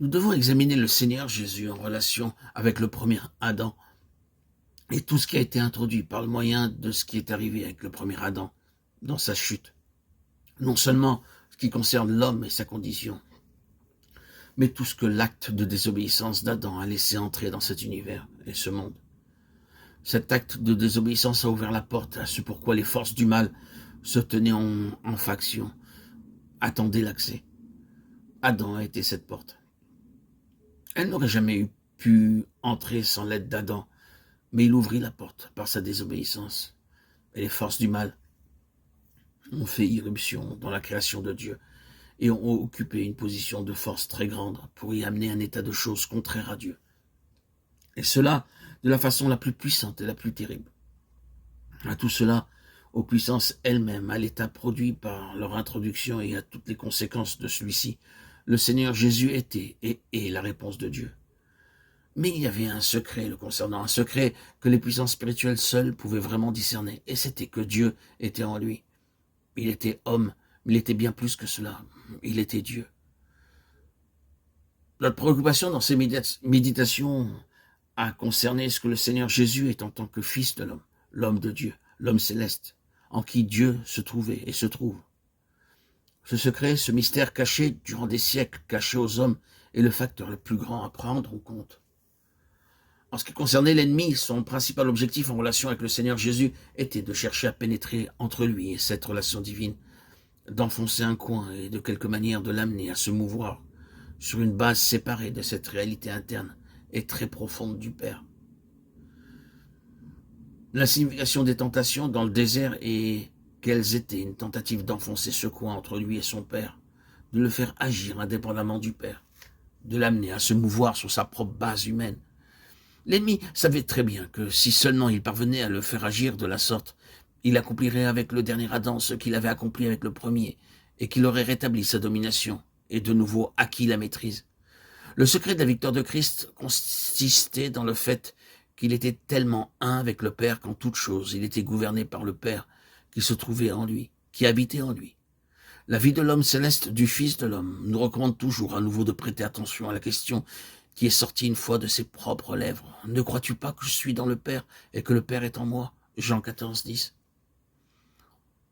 Nous devons examiner le Seigneur Jésus en relation avec le premier Adam et tout ce qui a été introduit par le moyen de ce qui est arrivé avec le premier Adam dans sa chute. Non seulement ce qui concerne l'homme et sa condition, mais tout ce que l'acte de désobéissance d'Adam a laissé entrer dans cet univers et ce monde. Cet acte de désobéissance a ouvert la porte à ce pourquoi les forces du mal se tenaient en faction, attendaient l'accès. Adam a été cette porte. Elle n'aurait jamais pu entrer sans l'aide d'Adam, mais il ouvrit la porte par sa désobéissance. Et les forces du mal ont fait irruption dans la création de Dieu et ont occupé une position de force très grande pour y amener un état de choses contraire à Dieu. Et cela de la façon la plus puissante et la plus terrible. À tout cela, aux puissances elles-mêmes, à l'état produit par leur introduction et à toutes les conséquences de celui-ci, le Seigneur Jésus était et est la réponse de Dieu. Mais il y avait un secret le concernant, un secret que les puissances spirituelles seules pouvaient vraiment discerner, et c'était que Dieu était en lui. Il était homme, mais il était bien plus que cela, il était Dieu. Notre préoccupation dans ces méditations a concerné ce que le Seigneur Jésus est en tant que Fils de l'homme, l'homme de Dieu, l'homme céleste, en qui Dieu se trouvait et se trouve. Ce secret, ce mystère caché durant des siècles, caché aux hommes, est le facteur le plus grand à prendre en compte. En ce qui concernait l'ennemi, son principal objectif en relation avec le Seigneur Jésus était de chercher à pénétrer entre lui et cette relation divine, d'enfoncer un coin et de quelque manière de l'amener à se mouvoir sur une base séparée de cette réalité interne et très profonde du Père. La signification des tentations dans le désert est qu'elles étaient une tentative d'enfoncer ce coin entre lui et son Père, de le faire agir indépendamment du Père, de l'amener à se mouvoir sur sa propre base humaine. L'ennemi savait très bien que si seulement il parvenait à le faire agir de la sorte, il accomplirait avec le dernier Adam ce qu'il avait accompli avec le premier, et qu'il aurait rétabli sa domination, et de nouveau acquis la maîtrise. Le secret de la victoire de Christ consistait dans le fait qu'il était tellement un avec le Père qu'en toute chose, il était gouverné par le Père qui se trouvait en lui, qui habitait en lui. La vie de l'homme céleste, du Fils de l'homme, nous recommande toujours à nouveau de prêter attention à la question qui est sortie une fois de ses propres lèvres. Ne crois-tu pas que je suis dans le Père et que le Père est en moi? Jean 14, 10.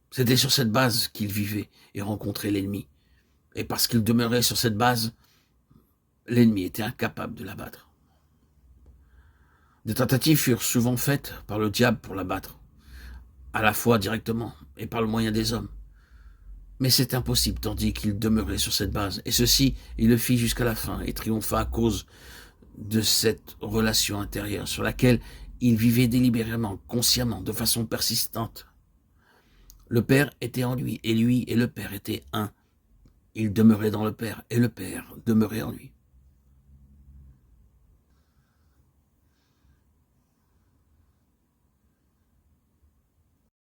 C'était sur cette base qu'il vivait et rencontrait l'ennemi. Et parce qu'il demeurait sur cette base, l'ennemi était incapable de l'abattre. Des tentatives furent souvent faites par le diable pour l'abattre, à la fois directement et par le moyen des hommes. Mais c'est impossible tandis qu'il demeurait sur cette base. Et ceci, il le fit jusqu'à la fin et triompha à cause de cette relation intérieure sur laquelle il vivait délibérément, consciemment, de façon persistante. Le Père était en lui et le Père étaient un. Il demeurait dans le Père et le Père demeurait en lui.